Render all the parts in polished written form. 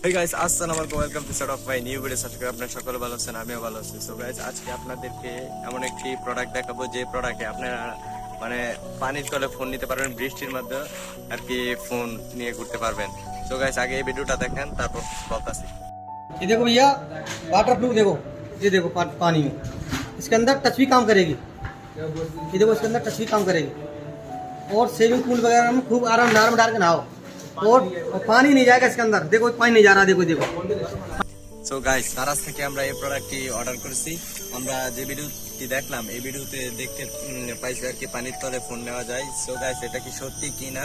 Hey guys, আসসালামু আলাইকুম, welcome to set of my new video. আশা করি আপনারা সকলে ভালো আছেন, আমিও ভালো আছি। সো গাইস, আজকে আপনাদেরকে এমন একটি প্রোডাক্ট দেখাবো যে প্রোডাক্টে আপনারা মানে পানির তলে ফোন নিতে পারবেন, বৃষ্টির মধ্যে আর কি ফোন নিয়ে ঘুরতে পারবেন। সো গাইস, আগে এই ভিডিওটা দেখেন, তারপর বলতাছি। ये देखो भैया, वाटर प्रूफ देखो, ये देखो पानी में इसके अंदर टच भी काम करेगी। ये देखो इसके अंदर टच भी काम करेगी और स्विमिंग पूल वगैरह में खूब आराम डाल के नहाओ और पानी नहीं जाएगा इसके अंदर। देखो पानी नहीं जा रहा, देखो देखो। সো গাইস, তারাজ থেকে আমরা এই প্রোডাক্টটি অর্ডার করেছি। আমরা যে ভিডিওটি দেখলাম, এই ভিডিওতে দেখতে পাইছি আর কি পানির তলে ফোন নেওয়া যায়। সো গাইস, এটা কি সত্যি কি না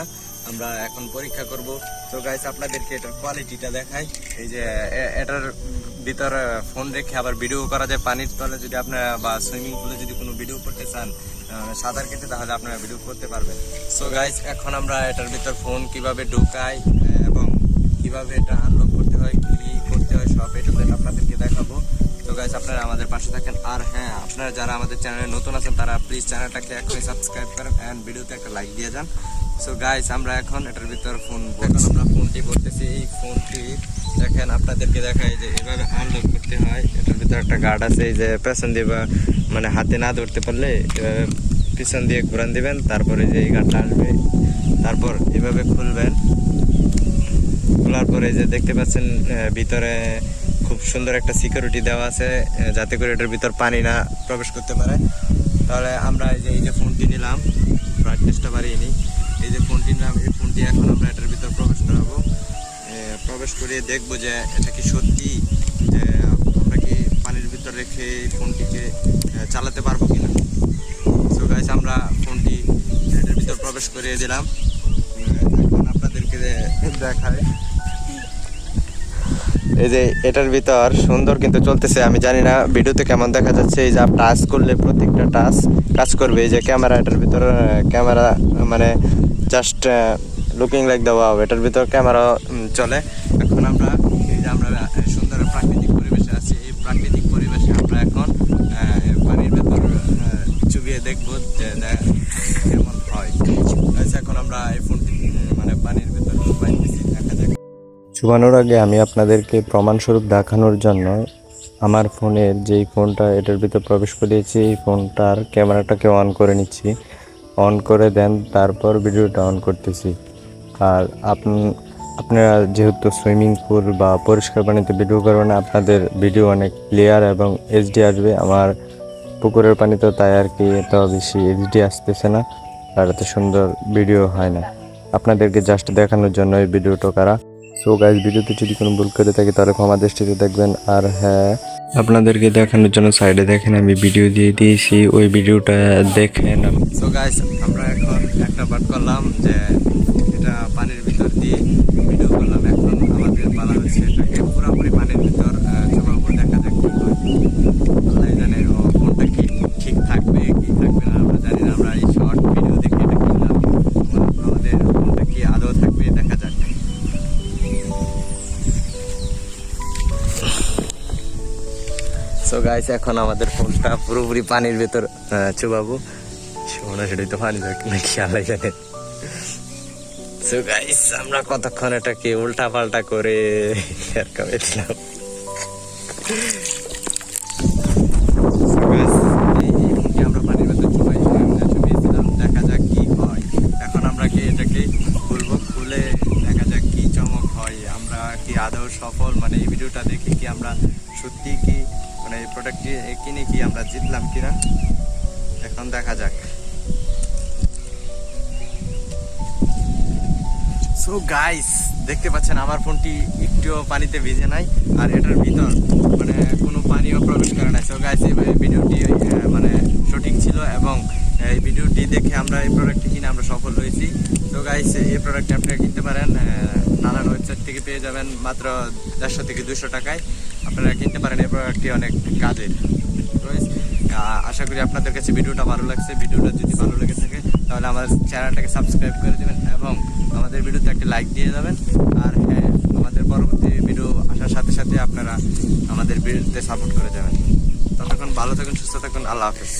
আমরা এখন পরীক্ষা করব। সো গাইস, আপনাদেরকে এটার কোয়ালিটিটা দেখাই। এই যে এটার ভিতরে ফোন রেখে আবার ভিডিও করা যায় পানির তলে। যদি আপনারা বা সুইমিং পুলে যদি কোনো ভিডিও করতে চান সাঁতার কেটে, তাহলে আপনারা ভিডিও করতে পারবেন। সো গাইস, এখন আমরা এটার ভিতর ফোন কিভাবে ঢোকাই এবং কিভাবে এটা আনলক করতে হয়, কি করতে হয়, সব এটা আপনাদেরকে দেখাবো। তো গাইস, আপনারা আমাদের পাশে থাকেন। আর হ্যাঁ, আপনারা যারা আমাদের চ্যানেলে নতুন আছেন তারা প্লিজ চ্যানেলটাকে এখনই সাবস্ক্রাইব করেন এন্ড ভিডিওতে একটা লাইক দিয়ে যান। সো গাইস, আমরা এখন এটার ভিতর আমরা ফোনটি করতেছি। এই ফোনটি দেখেন, আপনাদেরকে দেখাই যে এভাবে আনলক করতে হয়। এটার ভিতর একটা গার্ড আছে, এই যে পেছন দিয়ে বা মানে হাতে না ধরতে পারলে পিছন দিয়ে ঘুরান দিবেন, তারপরে যে এই গার্ডটা আসবে, তারপর এভাবে খুলবেন। খোলার পরে যে দেখতে পাচ্ছেন ভিতরে খুব সুন্দর একটা সিকিউরিটি দেওয়া আছে, যাতে করে এটার ভিতর পানি না প্রবেশ করতে পারে। তাহলে আমরা এই যে ফোনটি নিলাম, ব্রাইটনেসটা বাড়িয়ে নিই। এই যে ফোনটি নিলাম, এই ফোনটি এখন আমরা এটার ভিতর প্রবেশ করাবো। প্রবেশ করিয়ে দেখবো যে এটা কি সত্যি যে আমরা কি পানির ভিতর রেখে এই ফোনটিকে চালাতে পারবো কিনা। সো গাইস, আমরা ফোনটি এটার ভিতর প্রবেশ করিয়ে দিলাম। এখন আপনাদেরকে দেখাই, এই যে এটার ভিতর সুন্দর কিন্তু চলতেছে। আমি জানি না ভিডিওতে কেমন দেখা যাচ্ছে। এই যে টাচ করলে প্রত্যেকটা টাচ কাজ করবে। এই যে ক্যামেরা, এটার ভিতর ক্যামেরা মানে জাস্ট লুকিং লাইক দেওয়া হবে, এটার ভিতর ক্যামেরা চলে। এখন আমরা এই যে আমরা সুন্দর প্রাকৃতিক পরিবেশে আছি। এই প্রাকৃতিক পরিবেশে আমরা এখন পানির ভেতর চুবিয়ে দেখবো যে কেমন হয়। এখন আমরা এই ফোনটি মানে পানির ভেতর পাইতেছি, দেখা যাক। চুবানোর আগে আমি আপনাদেরকে প্রমাণস্বরূপ দেখানোর জন্য আমার ফোনের যেই ফোনটা এটার ভিতর প্রবেশ করিয়েছি, এই ফোনটার ক্যামেরাটাকে অন করে নিচ্ছি। অন করে দেন, তারপর ভিডিওটা অন করতেছি। আর আপনারা যেহেতু সুইমিং পুল বা পরিষ্কার পানিতে ভিডিও করবেন, আপনাদের ভিডিও অনেক ক্লিয়ার এবং এইচডি আসবে। আমার পুকুরের পানিতে তাই আর কি এত বেশি এইচডি আসতেছে না, আর এত সুন্দর ভিডিও হয় না। আপনাদেরকে জাস্ট দেখানোর জন্য এই ভিডিওটা করা। সো গাইস, ভিডিওতে যদি কোনো ভুল করে থাকি তাহলে ক্ষমা দৃষ্টিতে দেখবেন। আর হ্যাঁ, আপনাদেরকে দেখানোর জন্য সাইডে দেখেন আমি ভিডিও দিয়ে দিয়েছি, ওই ভিডিওটা দেখেন। সো গাইস, আমরা এখন একটা পার্ট করলাম যে এটা পানির ভিতর দিয়ে ভিডিও করলাম। এখন আমাদের বলা হচ্ছে এটাকে পুরোপুরি পানির ভিতর চোবাবো, দেখা যাক কি হয়। আল্লাহ জানে কোনটা কি ঠিক থাকবে কি থাকবে না, আমরা জানি না। আমরা এই শর্ট ভিডিও দেখে এটা কিনলাম, আমাদের কোনটা কি আদৌ থাকবে, দেখা যাক। সো গাইস, এখন আমাদের ফোনটা পুরোপুরি পানির ভেতর চুবাবো। সেটাই তো পানি নাকি আল্লাহ জানে। সো গাইস, আমরা কতক্ষণ এটাকে উল্টা পাল্টা করে দিলাম। আমরা পানির ভেতর চুবিয়েছিলাম, দেখা যাক কি হয়। এখন আমরা কি এটাকে খুলবো, খুলে দেখা যাক কি চমক হয়। আমরা কি আদৌ সফল, মানে এই ভিডিওটা দেখে কি আমরা সত্যি কি মানে এই প্রোডাক্টটি কিনে কি আমরা জিতলাম কিনা, এখন দেখা যাক। সো গাইস, দেখতে পাচ্ছেন আমার ফোনটি একটুও পানিতে ভিজে নাই, আর এটার ভিতর মানে কোনো পানিও প্রবেশ করে নাই। সো গাইস, এই ভিডিওটি মানে সঠিক ছিল এবং এই ভিডিওটি দেখে আমরা এই প্রোডাক্টটি কিনে আমরা সফল হয়েছি। তো গাইস, এই প্রোডাক্টটি আপনারা কিনতে পারেন, নানান ওয়েবসাইট থেকে পেয়ে যাবেন মাত্র 150 থেকে 200 টাকায়। আপনারা কিনতে পারেন, এই প্রোডাক্টটি অনেক কাজের। আশা করি আপনাদের কাছে ভিডিওটা ভালো লাগছে। ভিডিওটা যদি ভালো লেগে থাকে তাহলে আমাদের চ্যানেলটাকে সাবস্ক্রাইব করে দেবেন এবং আমাদের ভিডিওতে একটা লাইক দিয়ে যাবেন। আর হ্যাঁ, আমাদের পরবর্তী ভিডিও আসার সাথে সাথে আপনারা আমাদের ভিডিওতে সাপোর্ট করে যাবেন। ততক্ষণ ভালো থাকুন, সুস্থ থাকুন, আল্লাহ হাফেজ।